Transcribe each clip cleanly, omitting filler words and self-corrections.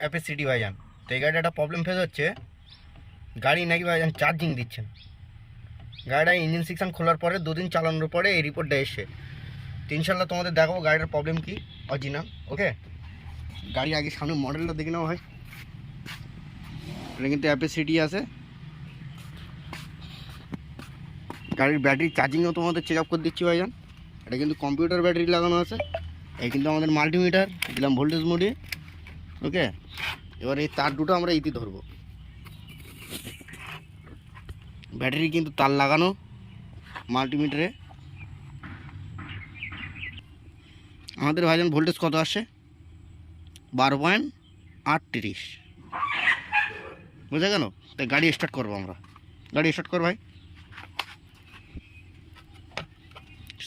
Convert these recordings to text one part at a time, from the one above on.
অ্যাপেসিটি ভাইজান। তো এই গাড়িটা একটা প্রবলেম ফেস হচ্ছে, গাড়ি নাকি ভাইজান চার্জিং দিচ্ছে না। গাড়িটা ইঞ্জিন সেকশন খোলার পরে 2 দিন চালানোর পরে এই রিপোর্টটা এসে, তো ইনশাল্লাহ তোমাদের দেখাবো গাড়িটার প্রবলেম কি অরিজিনাল। ওকে, গাড়ি আগে সামনে মডেলটা দেখে নেওয়া হয়। এটা কিন্তু অ্যাপেসিটি আছে। গাড়ির ব্যাটারি চার্জিংও তোমাদের চেক আপ করে দিচ্ছি ভাইজান। এটা কিন্তু কম্পিউটার ব্যাটারি লাগানো আছে। এই কিন্তু আমাদের মাল্টিমিটার দিলাম ভোল্টেজ মোডে। ওকে, এবার এই তার দুটো আমরা ইতি ধরবো। ব্যাটারি কিন্তু তার লাগানো মাল্টিমিটারে। আমাদের ভাইজান ভোল্টেজ কত আসছে? 12.38। বুঝে গেল? তাই গাড়ি স্টার্ট করবো আমরা। গাড়ি স্টার্ট কর ভাই।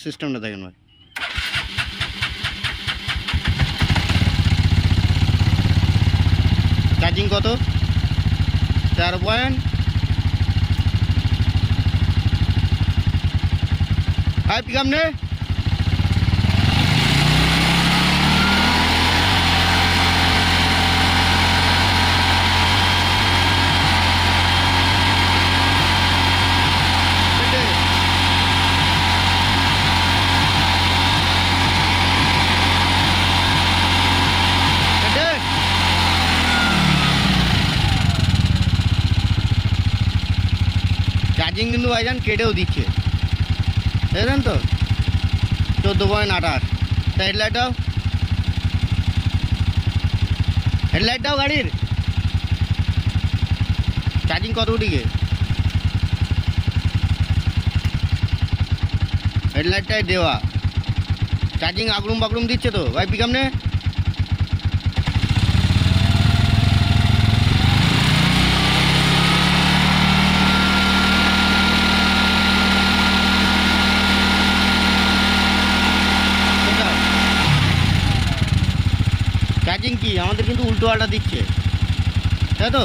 সিস্টেমটা দেখেন ভাই। চার্জিং কত? 4. হাই পিক আপ নে। চার্জিং কিন্তু ভাইজান কেটেও দিচ্ছে, দেখলেন তো? 14.28। তা হেডলাইট দাও, হেডলাইট দাও গাড়ির। চার্জিং কত দিকে? হেডলাইটটাই দেওয়া। চার্জিং আগরুম বাগরুম দিচ্ছে তো ভাই। পিক আপ নে। চার্জিং কি আমাদের কিন্তু উল্টো পাল্টা দিচ্ছে, তাই তো?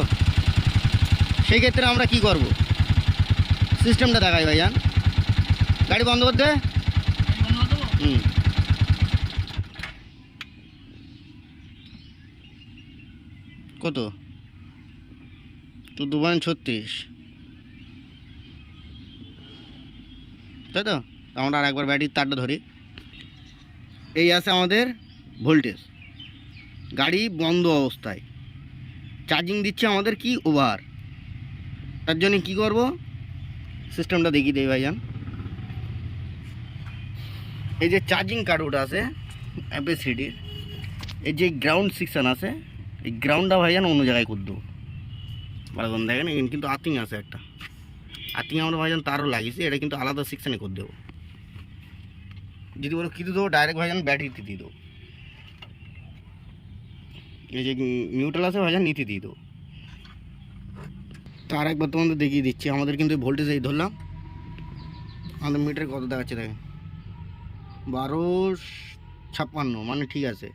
সেই ক্ষেত্রে আমরা কি করব? সিস্টেমটা দেখাই ভাইজান। গাড়ি বন্ধ করতে। কত? 14.36, তাই তো? আমরা আর একবার ব্যাটারির তারটা ধরি। এই আছে আমাদের ভোল্টেজ। গাড়ি বন্ধ অবস্থায় চার্জিং দিচ্ছে আমাদের কি ওভার। তার জন্য কী করব? সিস্টেমটা দেখিয়ে দেই ভাইজান। এই যে চার্জিং কার্ডটা আছে অ্যাপেসিটির, এই যে গ্রাউন্ড সেকশন আছে, এই গ্রাউন্ডটা ভাইজান অন্য জায়গায় করে দেবো। বারণ দেখেন এখানে কিন্তু আর্থিং আছে একটা। আর্থিং আমরা ভাইজান তারও লাগিয়েছি, এটা কিন্তু আলাদা সেকশানে করে দেবো। যদি বলো কী দেবো, ডাইরেক্ট ভাইজান ব্যাটারিতে দিয়ে দেবো। এই যে নিউট্রাল আছে ভাইজান নিতে দিয়ে দেবো। তার একবার তোমাদের দেখিয়ে দিচ্ছি। আমাদের কিন্তু ভোল্টেজ এই ধরলাম, আমাদের মিটারে কত দেখাচ্ছে দেখেন, 12.56, মানে ঠিক আছে।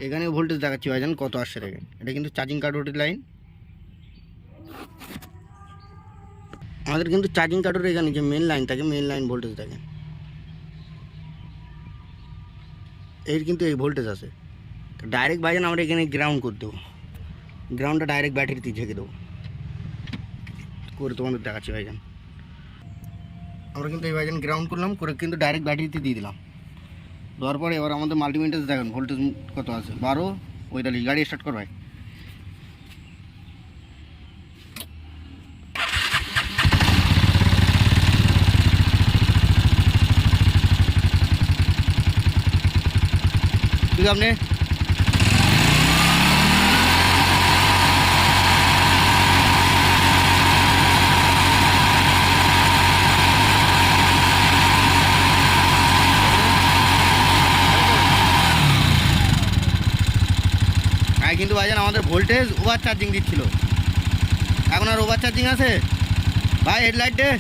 এখানে ভোল্টেজ দেখাচ্ছি ভাইজান কত আসছে দেখেন। এটা কিন্তু চার্জিং কার্ডের লাইন। আমাদের কিন্তু চার্জিং কার্ডের এখানে যে মেন লাইন থাকে, মেন লাইন ভোল্টেজ দেখেন, এর কিন্তু এই ভোল্টেজ আছে। ডাইরেক্ট ভাইজান আমরা এখানে গ্রাউন্ড করে দেবো। গ্রাউন্ডটা ডাইরেক্ট ব্যাটারিতে ঝেঁকে দেবো করে তোমাদের দেখাচ্ছি ভাইজান। আমরা কিন্তু এই ভাইজান গ্রাউন্ড করলাম করে কিন্তু ডাইরেক্ট ব্যাটারিতে দিয়ে দিলাম। দেওয়ার পরে এবার আমাদের মাল্টিমিটার দেখেন ভোল্টেজ কত আছে, 12.45। গাড়ি স্টার্ট কর ভাই। ঠিক আপনি কিন্তু ভাইজান আমাদের ভোল্টেজ ওভার চার্জিং দিচ্ছিল, এখন আর ওভার চার্জিং আছে ভাই। Headlight they,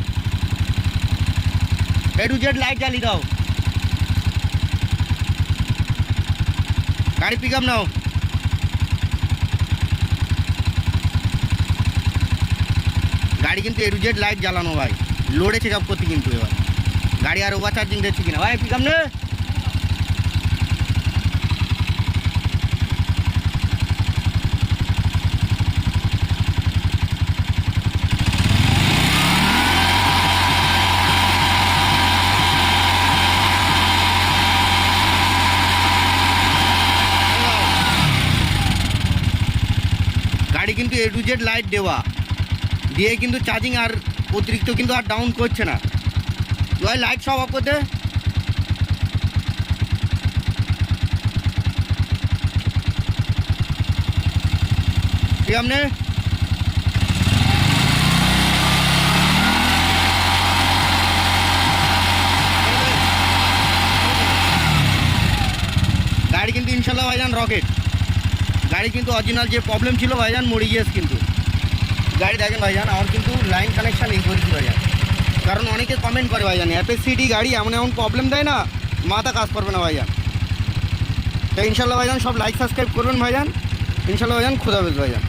A to Z light জ্বালিয়ে দাও। গাড়ি পিক আপ নাও। গাড়ি কিন্তু এ টু জেড লাইট জ্বালানো ভাই, লোডে চেক আপ করতে কিন্তু। এবার গাড়ি আর ওভার চার্জিং দিচ্ছে কিনা ভাই। পিক আপ নে। গাড়ি কিন্তু A to Z লাইট দেওয়া দিয়ে কিন্তু চার্জিং আর অতিরিক্ত কিন্তু আর ডাউন করছে না। জয় লাইট সব অফ করতে। ঠিক আপনি গাড়ি কিন্তু ইনশাল্লাহ ভাইজান রকেট। গাড়ি কিন্তু অরিজিনাল যে প্রবলেম ছিল ভাইজান মরে গিয়েছে কিন্তু। গাড়ি দেখেন ভাইজান আমার কিন্তু লাইন কানেকশান এই করেছি ভাইজান, কারণ অনেকে কমেন্ট করে ভাইজান অ্যাপেসিডি গাড়ি এমন এমন প্রবলেম দেয় না, মাথা কাজ করবে না ভাইজান। তো ইনশাল্লাহ ভাইজান সব লাইক সাবস্ক্রাইব করবেন ভাইজান। ইনশাল্লাহ ভাইজান, খুদা হাফেজ ভাইজান।